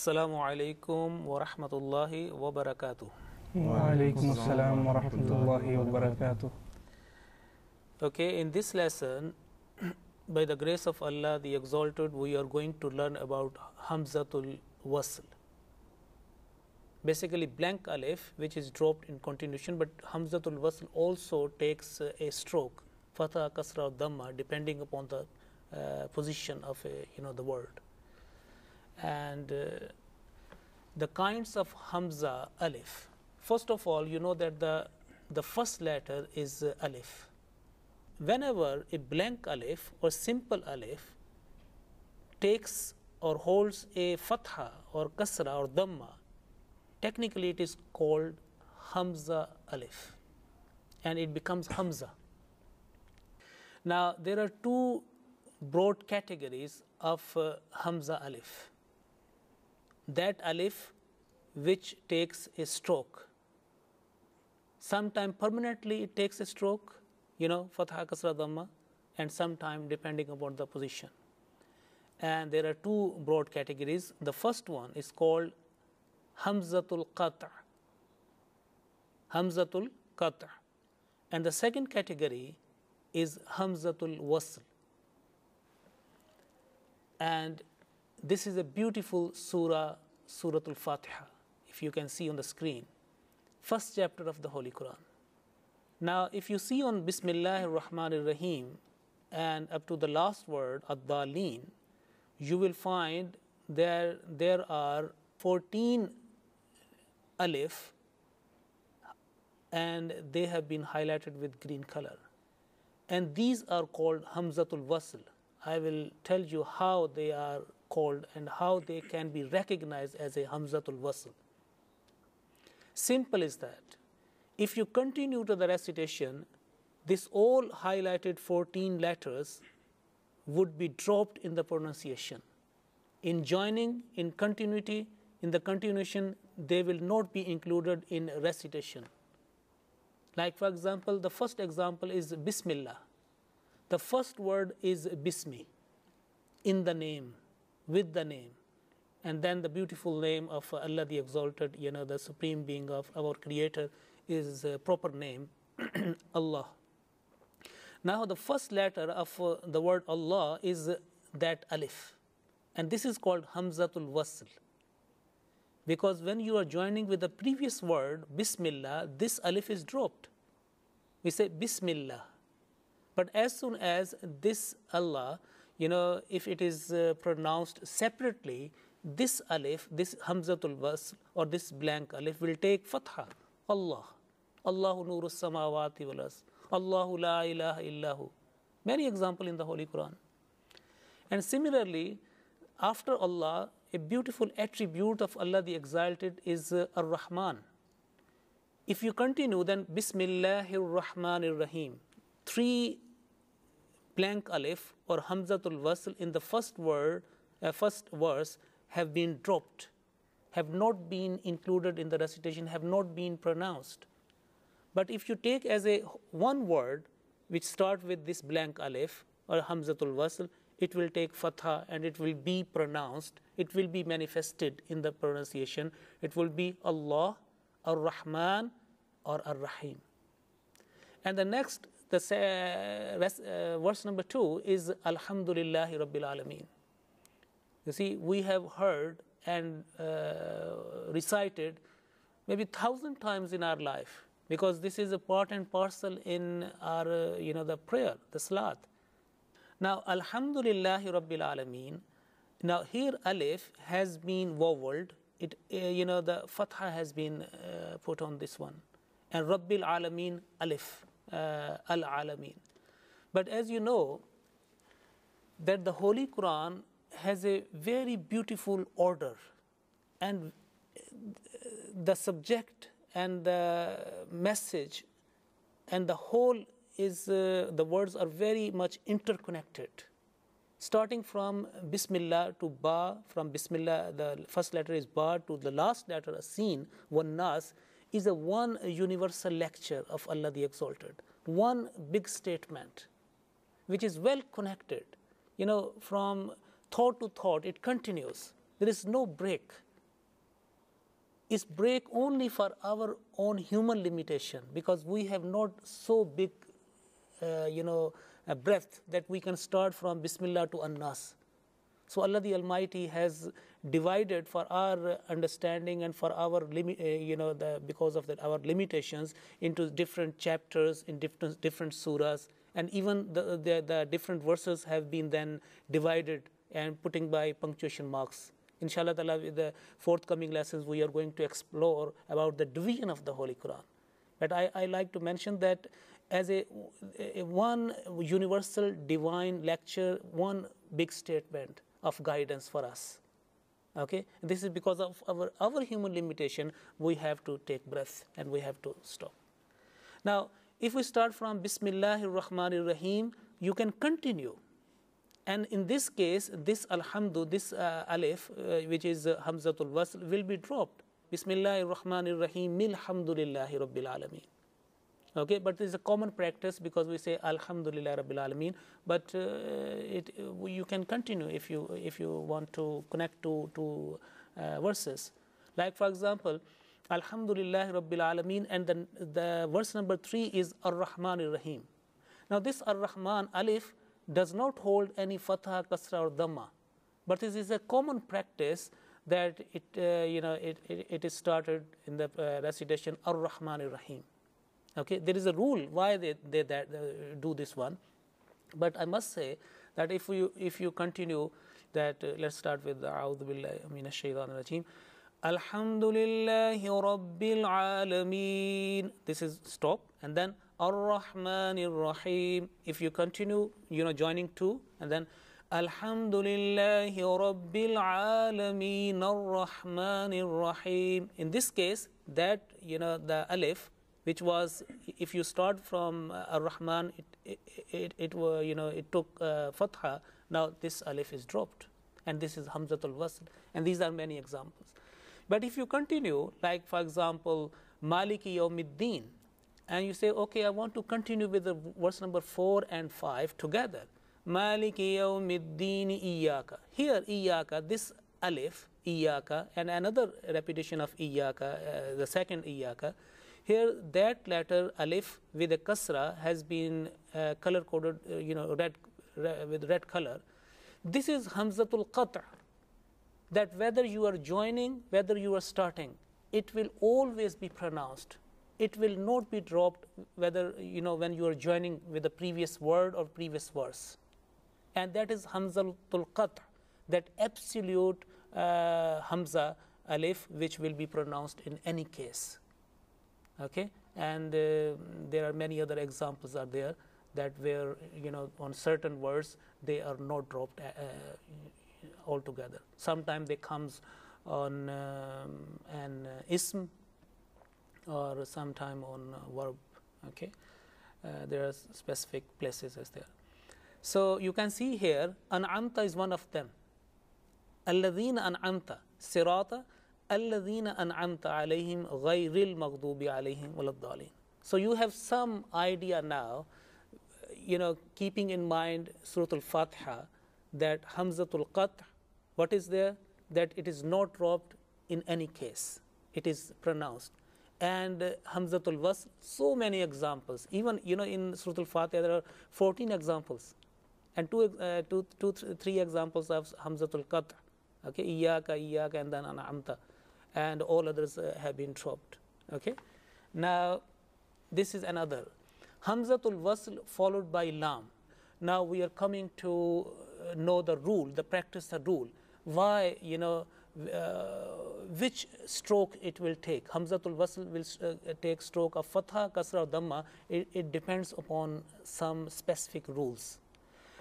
Assalamu alaikum wa rahmatullahi wa barakatuh. Wa alaikum assalam wa rahmatullahi wa barakatuh. Okay, in this lesson, by the grace of Allah the Exalted, we are going to learn about Hamzatul Wasl. Basically blank alif which is dropped in continuation, but Hamzatul Wasl also takes a stroke, fatha, kasra or dhamma, depending upon the position of the word. And the kinds of Hamza alif. First of all, you know that the first letter is alif. Whenever a blank alif or simple alif takes or holds a fatha or kasra or dhamma, technically it is called Hamza alif and it becomes Hamza. Now there are two broad categories of Hamza alif. That alif which takes a stroke. Sometime permanently it takes a stroke, fatha, kasra, dhamma, and sometime depending upon the position. And there are two broad categories. The first one is called Hamzatul Qat'. Hamzatul Qat'. And the second category is Hamzatul Wasl. And this is a beautiful surah, Suratul Fatiha, if you can see on the screen. First chapter of the Holy Quran. Now, if you see on Bismillahir Rahmanir Rahim and up to the last word, Ad-Daleen, you will find there are 14 alif and they have been highlighted with green color. And these are called Hamzatul Wasl. I will tell you how they are called and how they can be recognized as a Hamzatul Wasl. Simple is that if you continue to the recitation, this all highlighted 14 letters would be dropped in the pronunciation. In joining, in continuity, in the continuation, they will not be included in recitation. Like for example, the first example is Bismillah. The first word is Bismi, in the name, with the name. And then the beautiful name of Allah the Exalted, the Supreme Being of our Creator, is a proper name, Allah. Now the first letter of the word Allah is that alif. And this is called Hamzatul Wasl. Because when you are joining with the previous word, Bismillah, this alif is dropped. We say Bismillah. But as soon as this Allah, if it is pronounced separately, this alif, this Hamzatul Wasl or this blank alif will take fatha. Allah. Allahu nuru samawati wal ard. Allahu la ilaha illahu. Many examples in the Holy Quran. And similarly, after Allah, a beautiful attribute of Allah the Exalted is Ar-Rahman. If you continue, then Bismillahir Rahmanir Rahim. 3 blank alif or Hamzatul Wasl in the first verse have been dropped, have not been included in the recitation, have not been pronounced. But if you take as a one word which start with this blank alif or Hamzatul Wasl, it will take fatha and it will be pronounced, it will be manifested in the pronunciation. It will be Allah, Ar-Rahman or Ar-Rahim. And the next, verse number 2 is Alhamdulillahi Rabbil Alameen. You see, we have heard and recited maybe 1,000 times in our life, because this is a part and parcel in our, the prayer, the salat. Now, Alhamdulillahi Rabbil Alameen. Now, here alif has been voweled. It, the fatha has been put on this one, and Rabbil Alameen alif, al-Alameen. But as you know, that the Holy Quran has a very beautiful order, and the subject and the message and the whole is the words are very much interconnected. Starting from Bismillah to Ba, from Bismillah the first letter is Ba to the last letter Asin, one Nas, is a one universal lecture of Allah the Exalted. One big statement which is well connected. From thought to thought, it continues. There is no break. is break only for our own human limitation, because we have not so big a breadth that we can start from Bismillah to An-Nas. So Allah the Almighty has divided for our understanding and for our because of our limitations into different chapters in different surahs, and even the different verses have been then divided and putting by punctuation marks. Inshallah ta'ala, with the forthcoming lessons, we are going to explore about the division of the Holy Quran. But I like to mention that as a one universal divine lecture, one big statement of guidance for us. Okay, this is because of our human limitation. We have to take breath and we have to stop. Now, if we start from Bismillahir Rahmanir Rahim, you can continue. And in this case, this Alhamdu, this Alif, which is Hamzatul Wasl, will be dropped. Bismillahir Rahmanir Rahim, Milhamdulillahi Rabbil Alameen. Okay, but it is a common practice because we say Alhamdulillah Rabbil Alameen, but you can continue if you want to connect to verses. Like for example, Alhamdulillah Rabbil Alameen, and then the verse number 3 is Ar-Rahmanir Rahim. Now this Ar-Rahman Alif does not hold any fatha, kasra or dhamma, but it is a common practice that it is started in the recitation Ar-Rahmanir Rahim. Okay, there is a rule why they do this one, but I must say that if you continue that, let's start with A'udhu Billahi Minash Shaitanir Rajeem. Alhamdulillahi Rabbil Alameen. This is stop, and then Ar-Rahmanir Rahim. If you continue, joining two, and then Alhamdulillahi Rabbil Alameen Ar-Rahmanir Rahim. In this case, that the alif, which was, if you start from Ar-Rahman, it took fatha. Now this alif is dropped, and this is Hamzatul Wasl, and these are many examples. But if you continue, like for example, Maliki Yawmiddin, and you say, okay, I want to continue with the verse number 4 and 5 together. Maliki Yawmiddin Iyaka. Here Iyaka, this alif, Iyaka, and another repetition of Iyaka, the second Iyaka. Here that letter alif with a kasra has been color coded, red with red color. This is Hamzatul Qat', that whether you are joining, whether you are starting, it will always be pronounced. It will not be dropped whether when you are joining with the previous word or previous verse. And that is Hamzatul Qat', that absolute Hamza alif which will be pronounced in any case. Okay, and there are many other examples are there that where on certain words they are not dropped altogether. Sometimes they comes on an ism, or sometime on verb. Okay, there are specific places as there. So you can see here, An'amta is one of them. Alladhina an'amta sirata alladhina an'amta alayhim ghayril maghdubi alayhim waladdallin. So you have some idea now, keeping in mind Surah Al-Fatiha, that Hamzatul Qat', what is there? That it is not dropped in any case. It is pronounced. And Hamzatul Wasl, so many examples. Even in Surah Al-Fatiha there are 14 examples, and three examples of Hamzatul Qat'. Okay, Iyaka, and then An'amta, and all others have been dropped. Okay, now this is another Hamzatul Wasl followed by Laam. Now we are coming to know the rule, the practice, the rule. Why, which stroke it will take. Hamzatul Wasl will take stroke of Fatha, Kasra, Dhamma. It depends upon some specific rules.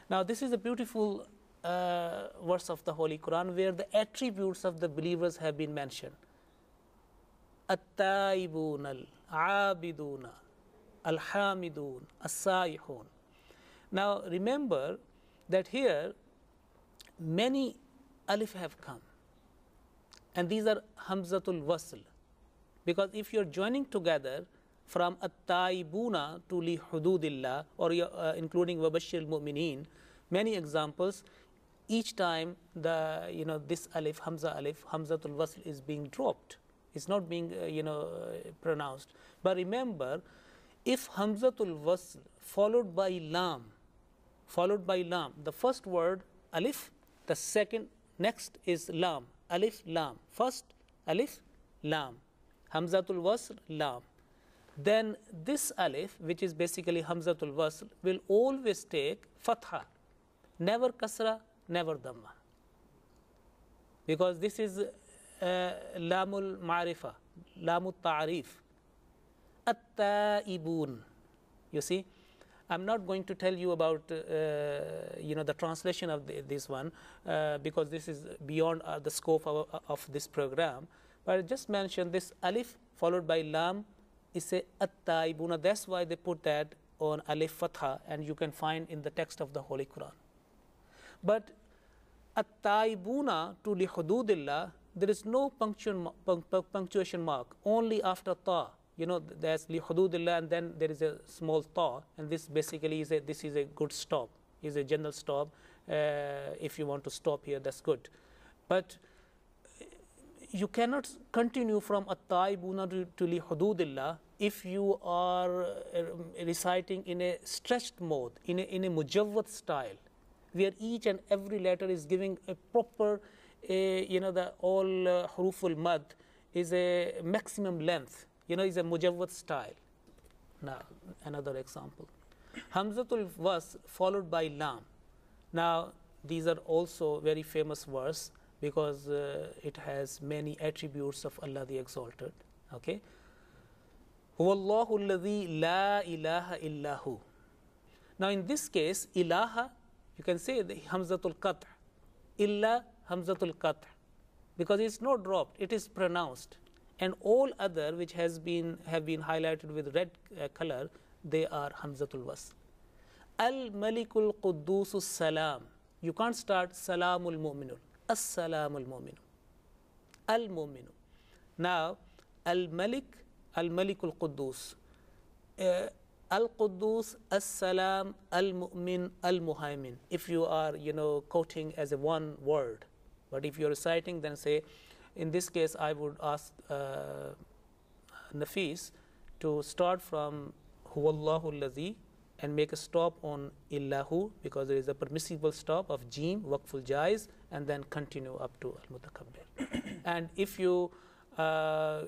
Now this is a beautiful verse of the Holy Quran where the attributes of the believers have been mentioned. At-taibun, al-abidun, al-hamidun, as-saihun. Now remember that here many alif have come, and these are Hamzatul Wasl, because if you are joining together from at-taibuna to li hududillah, or including wabashir al-mu'mineen, many examples, each time the this alif, Hamza alif, Hamzatul Wasl is being dropped. It's not being pronounced. But remember, if Hamzatul Wasl followed by Laam, the first word alif, the second next is Laam, alif Laam, first alif Laam, Hamzatul Wasl Laam, then this alif, which is basically Hamzatul Wasl, will always take fatha, never kasra, never dhamma, because this is Laamul Ma'rifa, Laamul Ta'rif, At-Ta'ibun. You see, I'm not going to tell you about the translation of this one because this is beyond the scope of this program. But I just mentioned this alif followed by lam is a at-taibuna. That's why they put that on alif fatha, and you can find in the text of the Holy Quran. But at-taibuna to li hududillah, there is no punctuation mark, only after ta. There's li hududillah, and then there is a small ta, and this basically is a good stop, is a general stop. If you want to stop here, that's good. But you cannot continue from at-taibuna to li hududillah if you are reciting in a stretched mode, in a mujawwad style, where each and every letter is giving a proper, the all huruful mad is a maximum length, is a mujawwad style. Now, another example. Hamzatul Wasl followed by Laam. Now, these are also very famous verse because it has many attributes of Allah the Exalted. Okay? Huwallahu alladhi la ilaha illahu. Now, in this case, ilaha, you can say the Hamzatul Qat', illa Hamzatul Qat', because it's not dropped, it is pronounced. And all other which have been highlighted with red color, they are Hamzatul Wasl. Al-Malikul Quddusus Salam. You can't start Salamul Mu'minun. As-Salamul Mu'minun. Al-Mu'minu. Now, Al-Malik, Al-Malikul Quddus. Al-Quddus, As-Salam, Al-Mu'min, Al-Muhaymin. If you are, quoting as a one word. But if you're reciting, then say, in this case, I would ask Nafis to start from Huwallahu Allazi and make a stop on Illahu, because there is a permissible stop of Jim, Waqful Jaiz, and then continue up to Al-Mutakabbir. And if you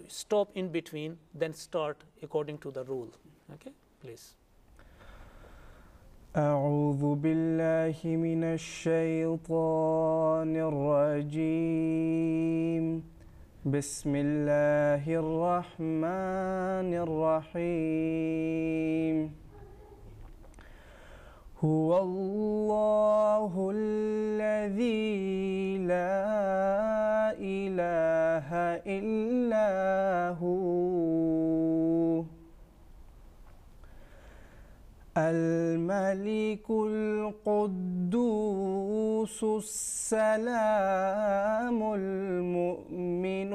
stop in between, then start according to the rule. Okay, please. أعوذ بالله من الشيطان الرجيم بسم الله الرحمن الرحيم هو الله الذي لا إله إلا هو الملك القدوس السلام المؤمن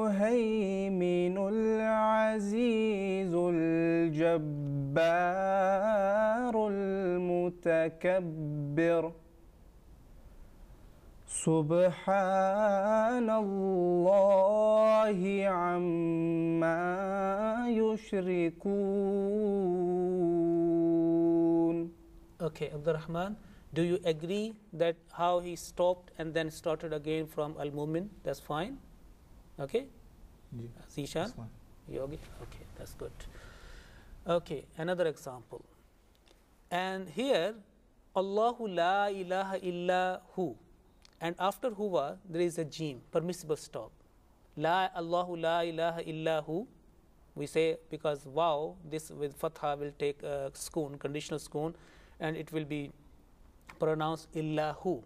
المهيمن العزيز الجبار المتكبر سبحان الله عما يشركون. Okay, Abdurrahman, do you agree that how he stopped and then started again from Al-Mu'min? That's fine? Okay? Yeah, Zishan? that's fine. Yogi? Okay, that's good. Okay, another example. And here, Allahu la ilaha illa hu. And after huwa, there is a jim, permissible stop. La Allahu la ilaha illa hu. We say because wow, this with fatha will take a sukoon, conditional sukoon, and it will be pronounced illahu.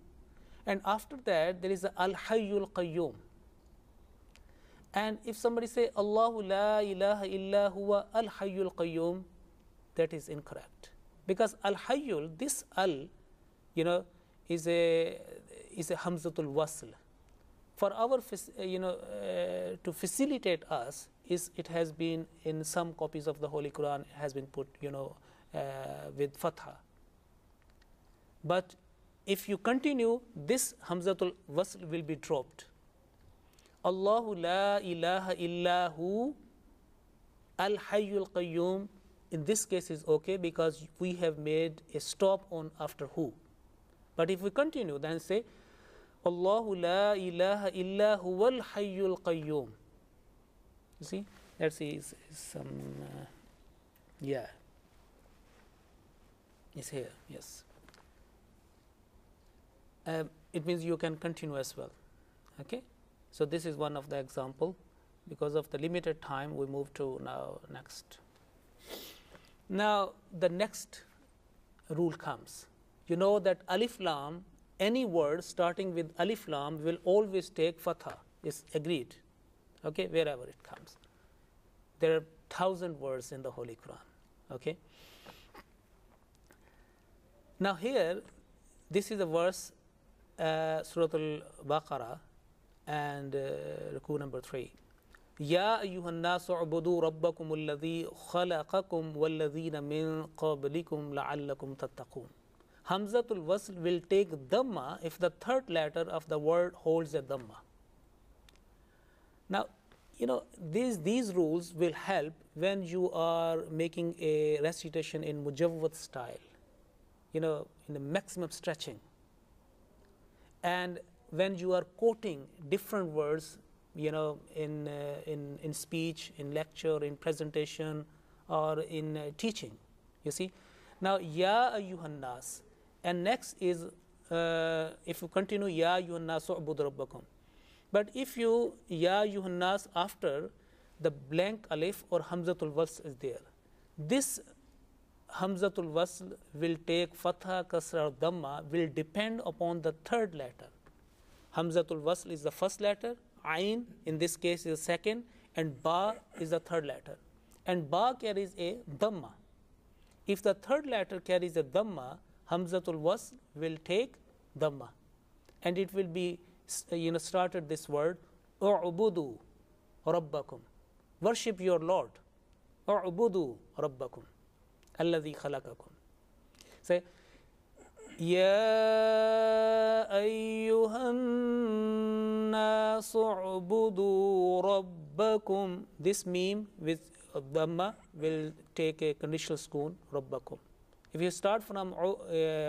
And after that, there is a al-hayyul qayyum. And if somebody say Allahu la ilaha illa huwa al-hayyul qayyum, that is incorrect. Because al-hayyul, this al, is a Hamzatul Wasl. For our, to facilitate us, it has been in some copies of the Holy Quran, it has been put, with fatha. But if you continue, this Hamzatul Wasl will be dropped. Allahu la ilaha illahu al-hayyul qayyum. In this case is okay because we have made a stop on after who. But if we continue, then say Allahu la ilaha illa huwal hayyul qayyum. You see, let's see some yeah, it's here. Yes, it means you can continue as well. Okay, so this is one of the example. Because of the limited time, we move to now next. Now the next rule comes. You know that alif lam, any word starting with alif lam will always take fatha. Is agreed. Okay, wherever it comes. There are 1,000 words in the Holy Quran. Okay. Now here, this is a verse, Surah Al-Baqarah, and Ruku number 3. يا أيها الناس اعبدوا ربكم الذي خلقكم والذين من قبلكم لعلكم تتقون. Hamzatul Wasl will take dhamma if the third letter of the word holds a dhamma. Now, you know, these rules will help when you are making a recitation in mujawwad style, you know, in the maximum stretching. And when you are quoting different words, you know, in speech, in lecture, in presentation, or in teaching, you see. Now, ya ayyuhan nas, and next is, if you continue, ya ayyuhan nas u'budu rabbakum. But if you, ya ayyuhan nas, after the blank alif or Hamzatul Wasl is there, this Hamzatul Wasl will take fatha, kasra, or dhamma, will depend upon the third letter. Hamzatul Wasl is the first letter, Ain in this case is the second, and Ba is the third letter. And Ba carries a dhamma. If the third letter carries a dhamma, Hamzatul Wasl will take dhamma. And it will be, you know, started this word, U'budu Rabbakum. Worship your Lord. U'budu Rabbakum. Alladhi khalaqakum. Say, يا أيها الناس اعبدوا ربكم. This meme with dhamma will take a conditional sukoon, ربكم. If you start from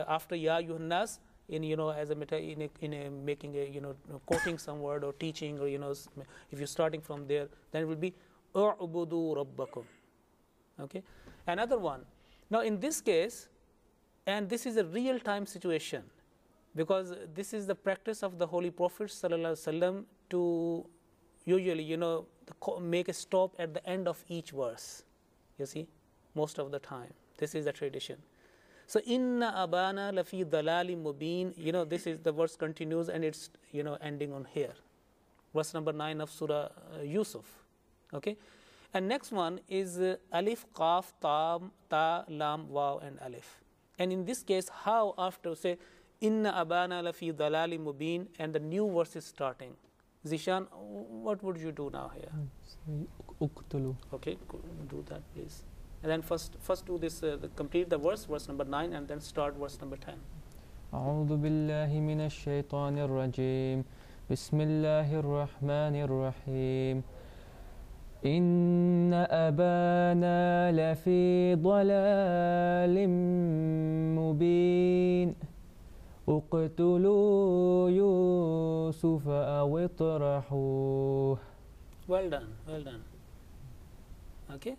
after ya ayyuhan nas, in, you know, as a meta, in a making a, you know, quoting some word or teaching, or, you know, if you're starting from there, then it will be u'budu rabbakum. Okay, another one. Now in this case, and this is a real-time situation, because this is the practice of the Holy Prophet ﷺ to usually, you know, make a stop at the end of each verse. You see, most of the time, this is the tradition. So, inna abana lafi dalali mubin. You know, this is the verse continues and it's, you know, ending on here. Verse number 9 of Surah Yusuf. Okay, and next one is alif, qaf, ta, lam, waw, and alif. And in this case, how after say, inna abana lafi dalali mubin, and the new verse is starting. Zishan, what would you do now here? Uqtulu. Okay, do that please. And then first do this, complete the verse number 9, and then start verse number 10. أعوذ بالله من الشيطان الرجيم بسم الله الرحمن الرحيم إن أبانا لفي ضلال مبين اقتلوا يوسف أو اطرحوه. Well done, well done. Okay,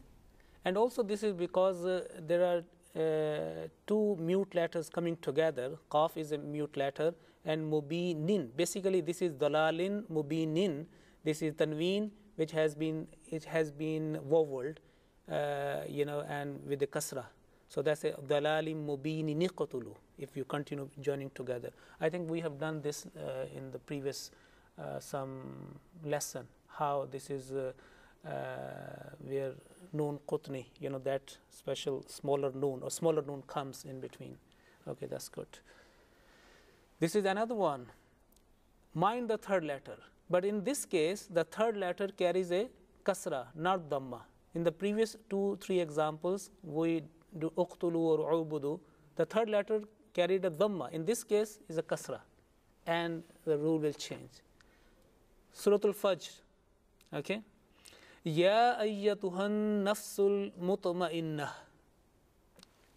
and also this is because there are two mute letters coming together. Qaf is a mute letter, and mubinin. Basically, this is dalalin, mubinin. This is tanween, which has been voweled, you know, and with the kasra. So that's a dalalim mubini niqtulu. If you continue joining together, I think we have done this in the previous some lesson. How this is where noon qutni, you know, that special smaller noon or smaller noon comes in between. Okay, that's good. This is another one. Mind the third letter. But in this case, the third letter carries a kasra, not dhamma. In the previous 2-3 examples, we do uqtulu or ubudu. The third letter carried a dhamma. In this case, is a kasra, and the rule will change. Surah Al-Fajr, okay? Ya ayyatuhan nafsul mutma'innah,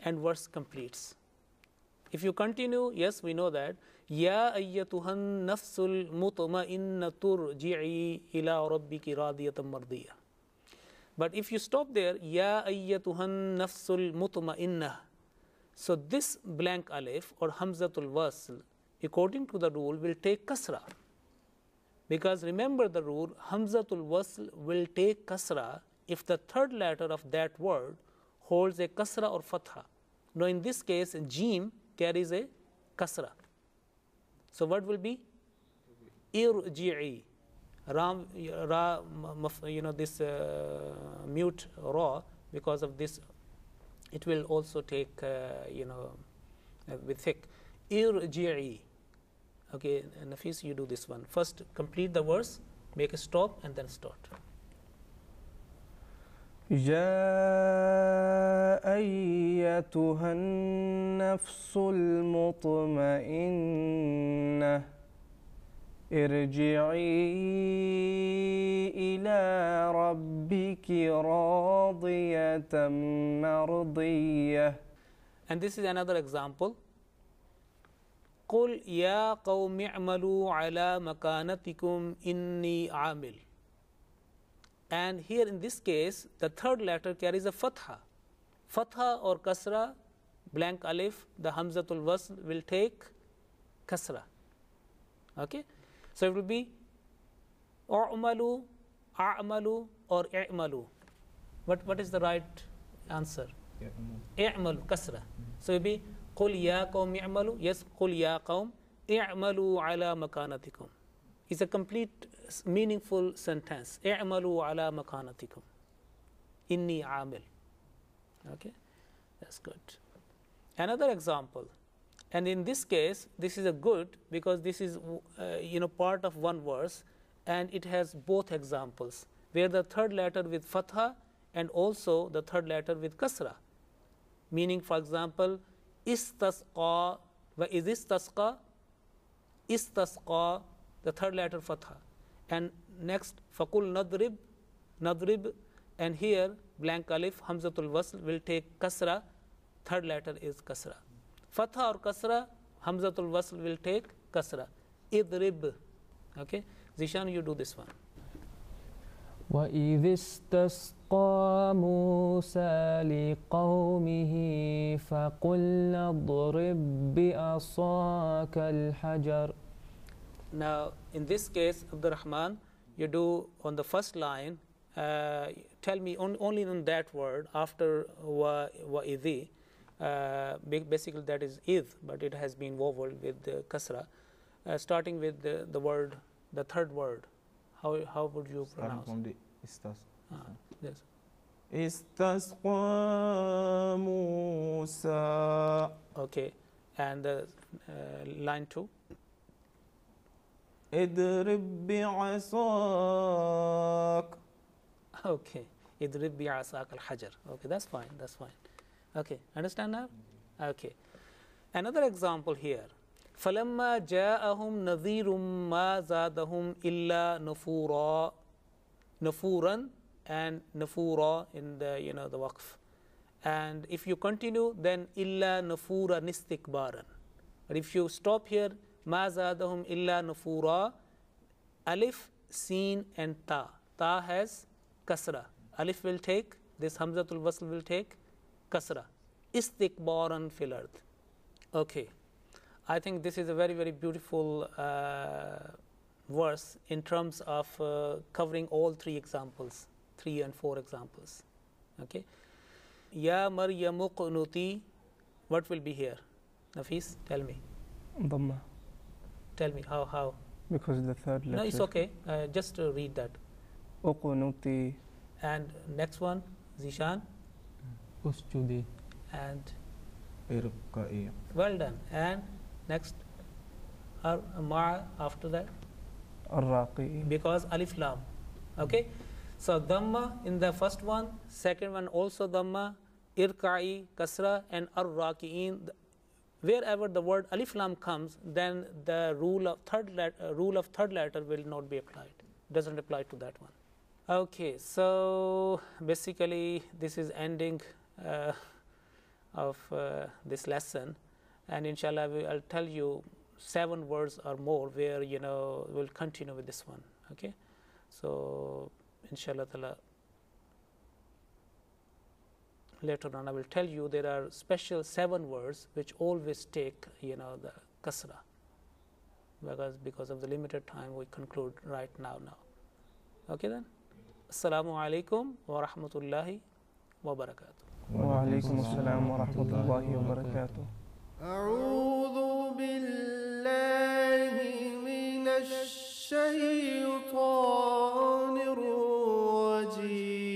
and verse completes. If you continue, yes, we know that. Ya ayyatuhan nafsul mutma'innah turji'i ila rabbiki radiyatan mardiyah. But if you stop there, Ya ayyatuhan nafsul mutma'innah, so this blank alif or Hamzatul Wasl, according to the rule, will take kasra. Because remember the rule, Hamzatul Wasl will take kasra if the third letter of that word holds a kasra or fatha. Now in this case, Jim carries a kasra. So what will be? Irji'i. Ram, ra, this mute ra, because of this, it will also take, with thick. Irji'i. Okay, Nafis, you do this one. First, complete the verse, make a stop, and then start. يا أيتها النفس المطمئنة ارجعي إلى ربك راضية مرضية. And this is another example. قل يا قوم اعملوا على مكانتكم إني عامل. And here in this case, the third letter carries a fatha. Fatha or kasra, blank alif, the Hamzatul Wasl will take kasra. Okay? So it will be u'malu, a'malu, or i'malu. What is the right answer? I'malu, kasra. So it will be قل يا قوم اعملوا. Yes, قل يا قوم اعملوا على مكانتكم. It's a complete meaningful sentence. اعملوا على مكانتكم إني عامل. Okay, that's good. Another example, and in this case, this is a good because this is part of one verse, and it has both examples where the third letter with fatha and also the third letter with kasra. Meaning, for example, istasqa wa istasqa, istasqa, the third letter fatha, and next faqul nadrib, nadrib, and here blank alif Hamzatul Wasl will take kasra, third letter is kasra. Fatha or kasra, Hamzatul Wasl will take kasra. Idrib. Okay, Zishan, you do this one. وَإِذِ اسْتَسْقَى مُوسَى لِقَوْمِهِ فَقُلْنَا اضْرِبْ بِعَصَاكَ الْحَجَرَ. Now, in this case, Abdurrahman, you do on the first line, tell me only on that word after وَإِذِ. Basically, that is id, but it has been voweled with the kasra. Starting with the word, the third word. How would you pronounce? From the istas. Yes. Istasqa Musa. Okay, and line 2. Idrib bi'asak. Okay, idrib bi'asak al-hajar. Okay, that's fine. That's fine. Okay, understand now? Okay. Another example here. فَلَمَّا جَاءَهُمْ نَذِيرٌ مَا زَادَهُمْ إِلَّا نُفُورًا. Nufuran and nufura in the the waqf. And if you continue, then illa nufura nistikbaran. But if you stop here, ma zadahum illa nufura, alif, sin, and ta. Ta has kasra. Alif will take, this Hamzatul Wasl will take kasra. Istikbaran fil ard. Okay. I think this is a very, very beautiful verse in terms of covering all 3 examples, 3 and 4 examples. Okay. Ya Maryamu qunuti, what will be here? Nafis, tell me. Dhamma. Tell me how? Because the third letter. No, it's okay. Just read that. Uqnuti. And next one, Zishan. Usjudi. And Irqa'i. well done. And next, Ma after that. Ar-Raqi. Because alif lam. Okay, so dhamma in the first one, second one also dhamma, irqa'i kasra, and ar-raqi'in wherever the word alif lam comes, then the rule of third letter will not be applied. Doesn't apply to that one. Okay, so basically this is ending of this lesson, and inshallah I'll tell you 7 words or more where we'll continue with this one. Okay, so inshallah ta'ala later on I will tell you there are special 7 words which always take the kasra, because of the limited time we conclude right now. Okay then. Assalamu alaikum wa rahmatullahi wa barakatuh. Wa alaikum assalam wa rahmatullahi wa barakatuh. أعوذ بالله من الشيطان الرجيم